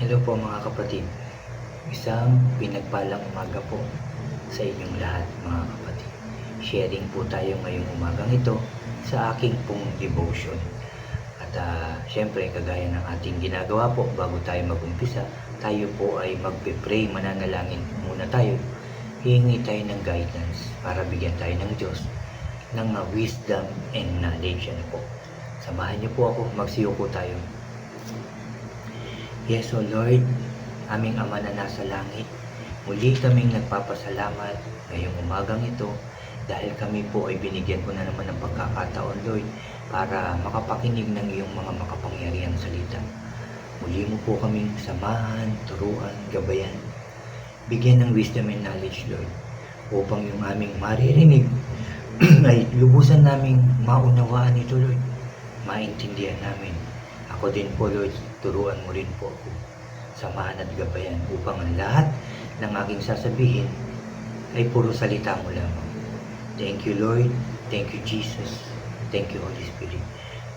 Hello po mga kapatid. Isang pinagpalang umaga po sa inyong lahat mga kapatid. Sharing po tayo ngayong umagang ito sa aking pong devotion. At syempre kagaya ng ating ginagawa po bago tayo mag-umpisa, tayo po ay magpe-pray, mananalangin muna tayo. Hihingi tayo ng guidance para bigyan tayo ng Diyos ng wisdom and knowledge. Po. Samahan niyo po ako, magsiyuko tayo. Yes, O Lord, aming Ama na nasa langit, muli kaming nagpapasalamat ngayong umagang ito dahil kami po ay binigyan mo na naman ng pagkakataon, Lord, para makapakinig ng iyong mga makapangyarihang salita. Muli mo po kaming samahan, turuan, gabayan, bigyan ng wisdom and knowledge, Lord, upang yung aming maririnig ay lubusan naming maunawaan ito, Lord, maintindihan namin. Ako din po, Lord, turuan mo rin po ako, samahan at gabayan upang ang lahat ng aking sasabihin ay puro salita mo lamang. Thank you, Lord. Thank you, Jesus. Thank you, Holy Spirit.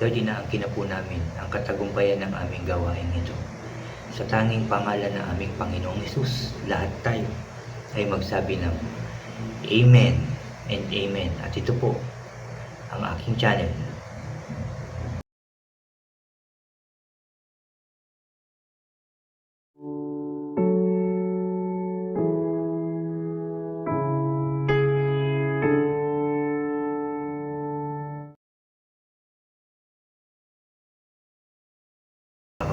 Lord, inaangkin na po namin ang katagumpayan ng aming gawain ito. Sa tanging pangalan ng aming Panginoong Hesus, lahat tayo ay magsabi ng Amen and Amen. At ito po ang aking channel.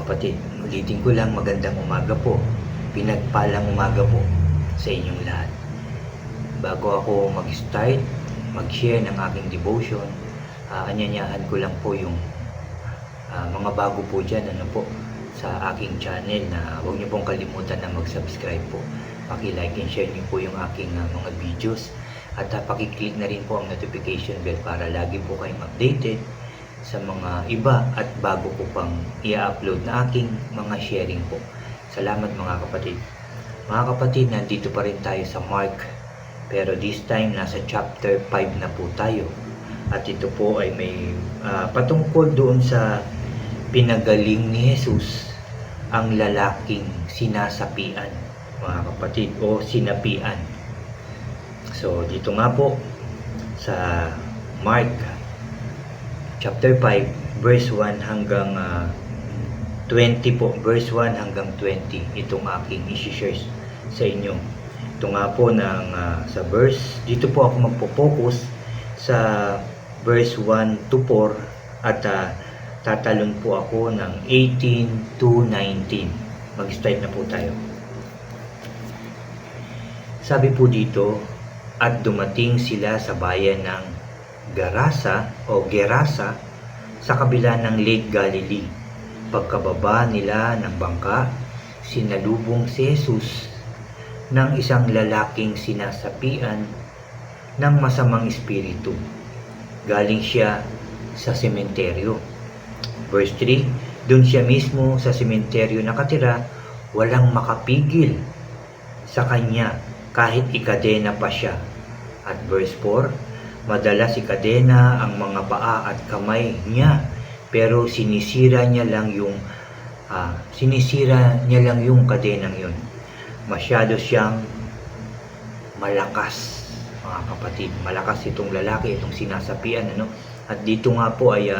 Kapatid, ulitin ko lang, magandang umaga po, pinagpalang umaga po sa inyong lahat. Bago ako mag-start, mag-share ng aking devotion, anyanyahan ko lang po yung mga bago po dyan, sa aking channel, na huwag niyo pong kalimutan na mag-subscribe po. Paki-like and share niyo po yung aking mga videos, at paki-click na rin po ang notification bell para lagi po kayong updated sa mga iba at bago ko pang i-upload na aking mga sharing po. Salamat mga kapatid. Mga kapatid, nandito pa rin tayo sa Mark, pero this time nasa chapter 5 na po tayo. At ito po ay may patungkol doon sa pinagaling ni Jesus ang lalaking sinasapian, mga kapatid, o sinapian. So dito nga po sa Mark chapter 5, verse 1 hanggang 20 po. Verse 1 hanggang 20. Itong aking isi-share sa inyo. Ito nga po sa verse. Dito po ako magpo-focus sa verse 1 to 4 at tatalon po ako ng 18 to 19. Mag-start na po tayo. Sabi po dito, at dumating sila sa bayan ng Gerasa sa kabila ng Lake Galilee. Pagkababa nila ng bangka, sinalubong si Jesus ng isang lalaking sinasapian ng masamang espiritu. Galing siya sa sementeryo. Verse 3, doon siya mismo sa sementeryo nakatira, walang makapigil sa kanya kahit ikadena pa siya. At verse 4, madalas ikadena ang mga paa at kamay niya, pero sinisira niya lang yung kadenang yun. Masyado siyang malakas, mga kapatid. Malakas itong lalaki, itong sinasapian, At dito nga po ay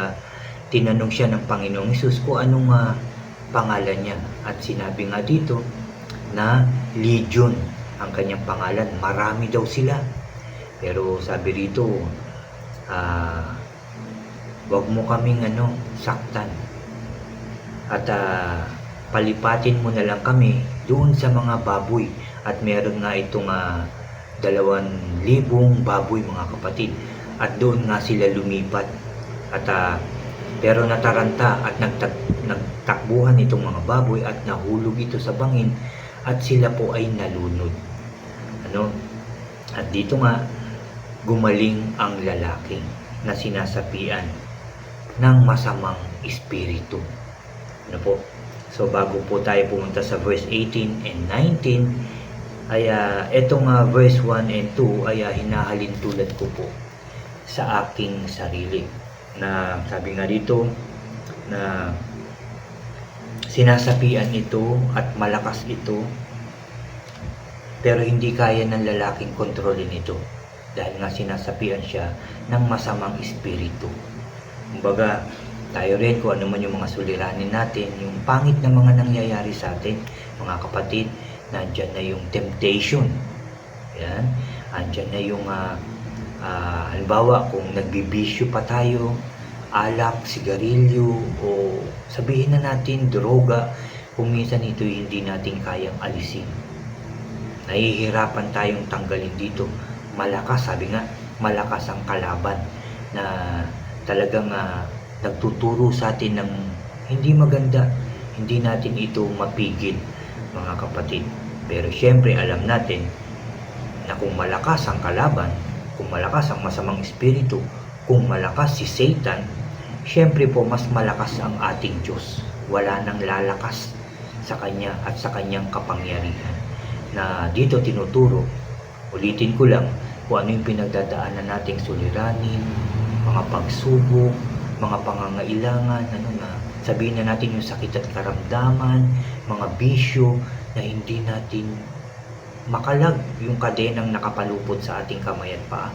tinanong siya ng Panginoong Hesus kung anong pangalan niya. At sinabi nga dito na Legion ang kanyang pangalan. Marami daw sila. Pero sabi rito, wag mo kaming saktan. At palipatin mo na lang kami doon sa mga baboy. At meron nga itong 2,000 baboy, mga kapatid. At doon nga sila lumipat. At pero nataranta at nagtakbuhan itong mga baboy at nahulog ito sa bangin at sila po ay nalunod. At dito nga, gumaling ang lalaki na sinasapian ng masamang espiritu. So bago po tayo pumunta sa verse 18 and 19, ay etong verse 1 and 2 ay hinahalin tulad ko po sa aking sarili. Na sabi nga dito na sinasapian ito at malakas ito, pero hindi kaya ng lalaking kontrolin ito dahil nga sinasapian siya ng masamang espiritu. Kumbaga, tayo rin kung ano man yung mga suliranin natin, yung pangit na mga nangyayari sa atin, mga kapatid, nandyan na yung temptation. Yan. Andyan na yung halimbawa kung nagbibisyo pa tayo, alak, sigarilyo, o sabihin na natin droga, kung minsan ito hindi natin kayang alisin. Nahihirapan tayong tanggalin dito. Malakas, sabi nga, malakas ang kalaban na talagang nagtuturo sa atin ng hindi maganda. Hindi natin ito mapigil, mga kapatid. Pero syempre alam natin na kung malakas ang kalaban, kung malakas ang masamang espiritu, kung malakas si Satan, syempre po mas malakas ang ating Diyos. Wala nang lalakas sa Kanya at sa Kanyang kapangyarihan. Na dito tinuturo, ulitin ko lang, kung ano yung pinagdadaanan nating suliranin, mga pagsubok, mga pangangailangan, sabihin na natin yung sakit at karamdaman, mga bisyo na hindi natin makalag yung kadenang nakapalupot sa ating kamay at paa,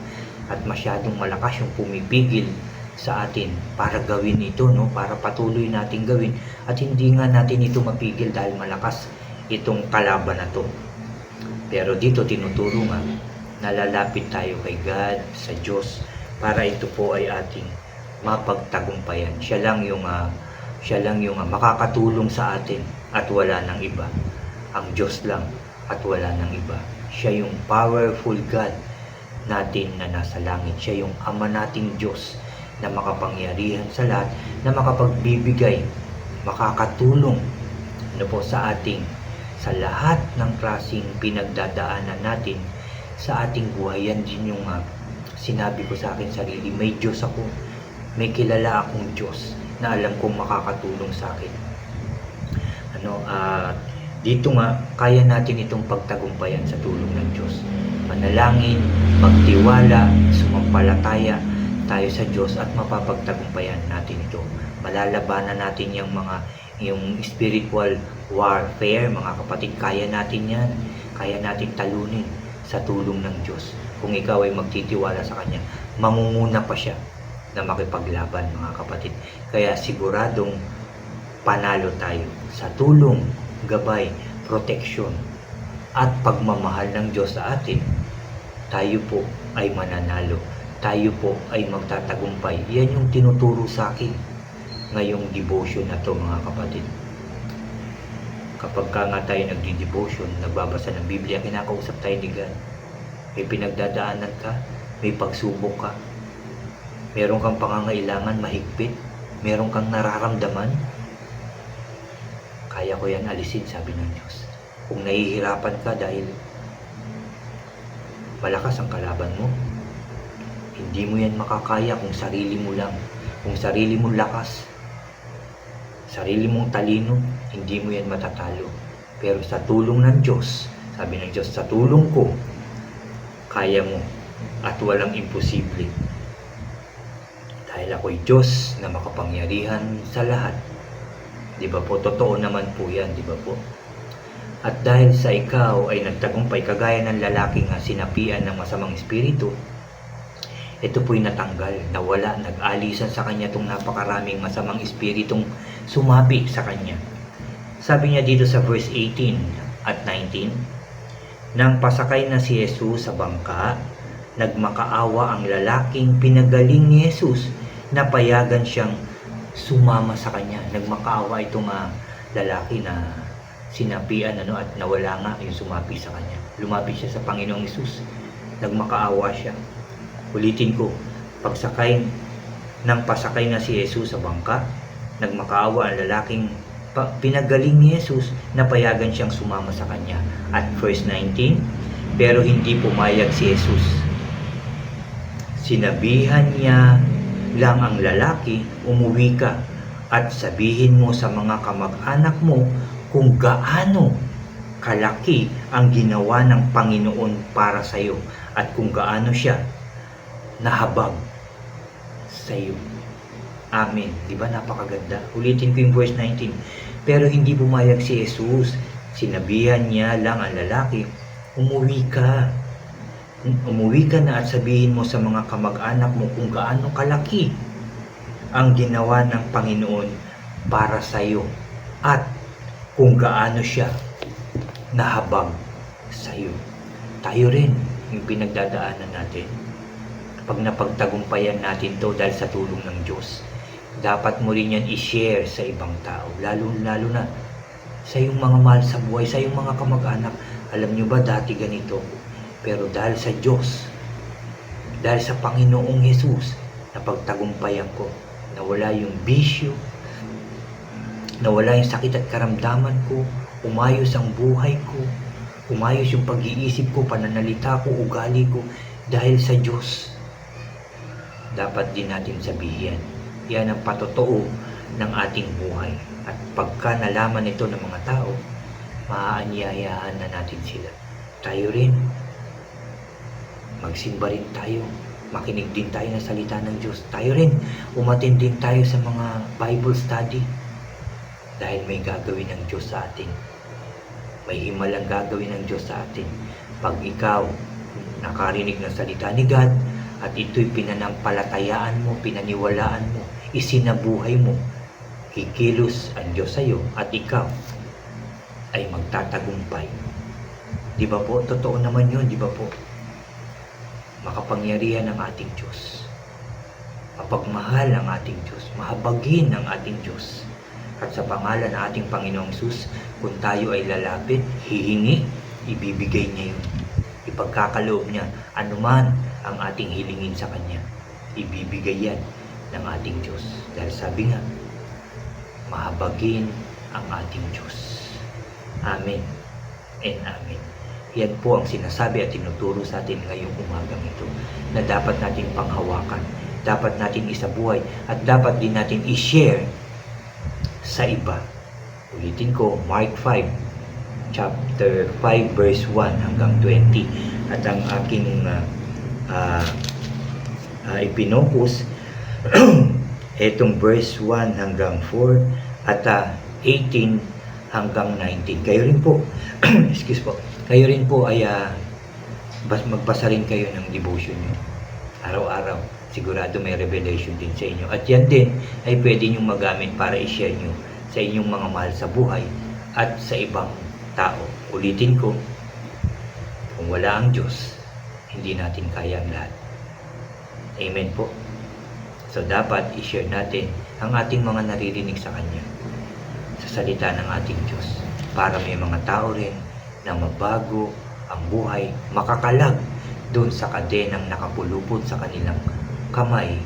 at masyadong malakas yung pumipigil sa atin para gawin ito, para patuloy natin gawin, at hindi nga natin ito mapigil dahil malakas itong kalaban na to. Pero dito tinuturo nga, nalalapit tayo kay God, sa Diyos, para ito po ay ating mapagtagumpayan. Siya lang yung makakatulong sa atin at wala nang iba. Ang Diyos lang at wala nang iba. Siya yung powerful God natin na nasa langit. Siya yung Ama nating Diyos na makapangyarihan sa lahat, na makapagbibigay, makakatulong sa ating, sa lahat ng klaseng pinagdadaanan natin sa ating buhay. Yan din yung sinabi ko sa akin sarili, may Diyos ako, may kilala akong Diyos na alam kong makakatulong sa akin. Dito nga, kaya natin itong pagtagumpayan sa tulong ng Diyos. Manalangin, magtiwala, sumampalataya tayo sa Diyos at mapapagtagumpayan natin ito. Malalabanan natin yung spiritual warfare, mga kapatid. Kaya natin yan. Kaya natin talunin sa tulong ng Diyos. Kung ikaw ay magtitiwala sa Kanya, mangunguna pa siya na makipaglaban, mga kapatid. Kaya siguradong panalo tayo sa tulong, gabay, proteksyon at pagmamahal ng Diyos sa atin. Tayo po ay mananalo. Tayo po ay magtatagumpay. Yan yung tinuturo sa akin ngayong devotion na to, mga kapatid. Kapag nga tayo nagdi-devotion, nagbabasa ng Biblia, kinakausap tayo ni God. May pinagdadaanan ka, may pagsubok ka, meron kang pangangailangan mahigpit, meron kang nararamdaman, kaya ko yan alisin, sabi ng Diyos. Kung nahihirapan ka dahil malakas ang kalaban mo, hindi mo yan makakaya kung sarili mo lang. Kung sarili mong lakas, sarili mong talino, hindi mo yan matatalo. Pero sa tulong ng Diyos, sabi ng Diyos, sa tulong ko, kaya mo at walang imposible. Dahil ako'y Diyos na makapangyarihan sa lahat. Di ba po? Totoo naman po yan, di ba po? At dahil sa ikaw ay nagtagumpay, kagaya ng lalaking sinapian ng masamang espiritu, ito po'y natanggal, nawala, nag-alisan sa kanya itong napakaraming masamang espiritong sumapi sa kanya. Sabi niya dito sa verse 18 at 19, nang pasakay na si Jesus sa bangka, nagmakaawa ang lalaking pinagaling ni Jesus, napayagan siyang sumama sa kanya. Nagmakaawa itong lalaki na sinapian at nawala nga yung sumapi sa kanya. Lumapit siya sa Panginoong Jesus, nagmakaawa siya. Ulitin ko, nang pasakay na si Jesus sa bangka, nagmakaawa ang lalaking pinagaling ni Jesus, napayagan siyang sumama sa kanya. At verse 19, pero hindi pumayag si Jesus. Sinabihan niya lang ang lalaki, umuwi ka at sabihin mo sa mga kamag-anak mo kung gaano kalaki ang ginawa ng Panginoon para sa iyo at kung gaano siya nahabag sa iyo. Amen. Di ba napakaganda? Ulitin ko yung verse 19. Pero hindi pumayag si Jesus. Sinabihan niya lang ang lalaki, umuwi ka. Umuwi ka na at sabihin mo sa mga kamag-anak mo kung gaano kalaki ang ginawa ng Panginoon para sa iyo at kung gaano siya nahabag sa iyo. Tayo rin yung pinagdadaanan natin. Pag napagtagumpayan natin to dahil sa tulong ng Diyos, dapat mo rin yan i-share sa ibang tao, lalo na sa iyong mga mahal sa buhay, sa iyong mga kamag-anak. Alam nyo ba, dati ganito, pero dahil sa Diyos, dahil sa Panginoong Jesus, napagtagumpayan ko, nawala yung bisyo, nawala yung sakit at karamdaman ko, umayos ang buhay ko, umayos yung pag-iisip ko, pananalita ko, ugali ko, dahil sa Diyos. Dapat din natin sabihin, yan ang patotoo ng ating buhay. At pagka nalaman ito ng mga tao, maaanyayahan na natin sila. Tayo rin, magsimba rin tayo, makinig din tayo ng salita ng Diyos. Tayo rin, umattend din tayo sa mga Bible study. Dahil may gagawin ng Diyos sa atin. May himalang gagawin ng Diyos sa atin. Pag ikaw nakarinig ng salita ni God, at ito'y pinanampalatayaan mo, pinaniwalaan mo, isinabuhay mo, kikilos ang Diyos sa iyo at ikaw ay magtatagumpay. Di ba po? Totoo naman yun, di ba po? Makapangyarihan ang ating Diyos. Mapagmahal ang ating Diyos. Mahabagin ang ating Diyos. At sa pangalan ng ating Panginoong Hesus, kung tayo ay lalapit, hihingi, ibibigay niya yun. Ipagkakaloob niya, anuman ang ating hilingin sa Kanya, ibibigay yan ng ating Diyos. Dahil sabi nga, mahabagin ang ating Diyos. Amen and amen. Yan po ang sinasabi at tinuturo sa atin ngayong umagang ito, na dapat natin panghawakan, dapat natin isabuhay, at dapat din natin i-share sa iba. Ulitin ko, Mark 5, chapter 5, verse 1 hanggang 20. At ang aking ipinokus, etong verse 1 hanggang 4 at 18 hanggang 19. Kayo rin po, excuse po, kayo rin po ay magbasa rin kayo ng devotion nyo. Araw-araw, sigurado may revelation din sa inyo. At yan din ay pwede nyo magamit para i-share nyo sa inyong mga mahal sa buhay at sa ibang tao. Ulitin ko, kung wala ang Diyos, hindi natin kaya ang lahat. Amen po. So dapat i-share natin ang ating mga naririnig sa Kanya, sa salita ng ating Diyos, para may mga tao rin na mabago ang buhay, makakalag doon sa kadenang nakapulupot sa kanilang kamay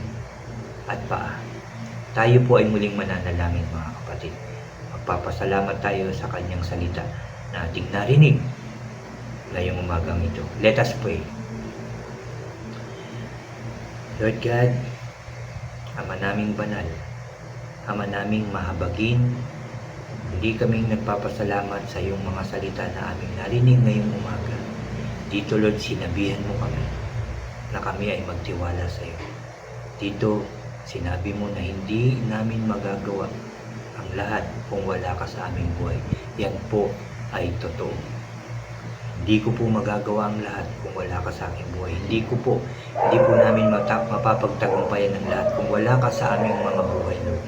at paa. Tayo po ay muling mananalangin, mga kapatid. Magpapasalamat tayo sa Kanyang salita na ating narinig ngayong umagang ito. Let us pray. Lord God, Ama naming banal, Ama naming mahabagin, hindi kaming nagpapasalamat sa iyong mga salita na aming narinig ngayong umaga. Dito, Lord, sinabihan mo kami na kami ay magtiwala sa iyo. Dito, sinabi mo na hindi namin magagawa ang lahat kung wala ka sa aming buhay. Yan po ay totoo. Hindi ko po magagawa ang lahat kung wala ka sa aming buhay. Hindi po namin mapapagtagumpayan ang lahat kung wala ka sa aming mga buhay, Lord.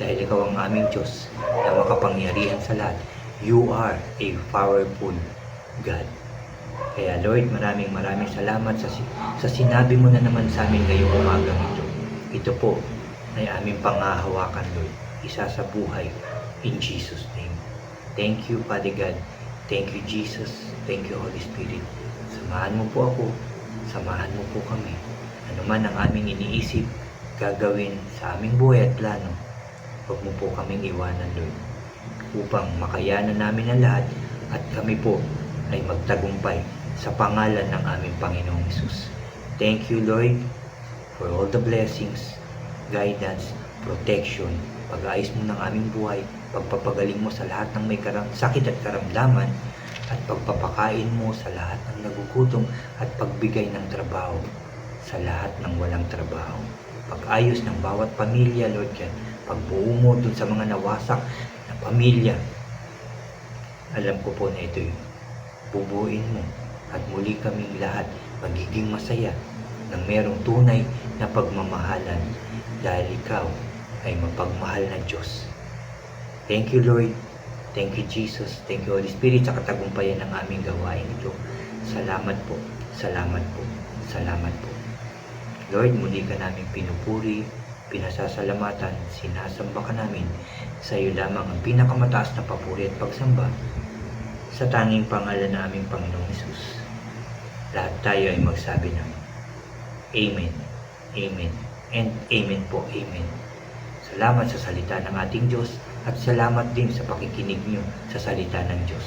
Dahil ikaw ang aming Diyos na makapangyarihan sa lahat. You are a powerful God. Kaya Lord, maraming salamat sa sinabi mo na naman sa amin ngayong umagang ito. Ito po ay aming panghahawakan, Lord. Isa sa buhay. In Jesus' name. Thank you, Father God. Thank you, Jesus. Thank you, Holy Spirit. Samahan mo po ako. Samahan mo po kami. Ano man ang aming iniisip, gagawin sa aming buhay at plano, huwag mo po kaming iwanan, Lord, upang makayanan namin ang lahat at kami po ay magtagumpay sa pangalan ng aming Panginoong Hesus. Thank you, Lord, for all the blessings, guidance, protection, pag-ayos mo ng aming buhay, pagpapagaling mo sa lahat ng may sakit at karamdaman, at pagpapakain mo sa lahat ng nagugutom, at pagbigay ng trabaho sa lahat ng walang trabaho. Pag-ayos ng bawat pamilya, Lord God, pagbuo mo dun sa mga nawasak na pamilya. Alam ko po na ito'y bubuin mo at muli kaming lahat magiging masaya nang merong tunay na pagmamahalan dahil ikaw ay mapagmahal na Diyos. Thank you, Lord. Thank you, Jesus. Thank you, Holy Spirit, sa katagumpayan ng aming gawain ito. Salamat po. Salamat po. Salamat po. Lord, muli ka namin pinupuri, pinasasalamatan, sinasamba ka namin. Sa iyo lamang ang pinakamataas na papuri at pagsamba sa tanging pangalan ng aming Panginoong Hesus. Lahat tayo ay magsabi ng Amen, Amen, and Amen po, Amen. Salamat sa salita ng ating Diyos at salamat din sa pakikinig nyo sa salita ng Diyos.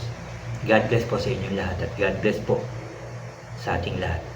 God bless po sa inyong lahat at God bless po sa ating lahat.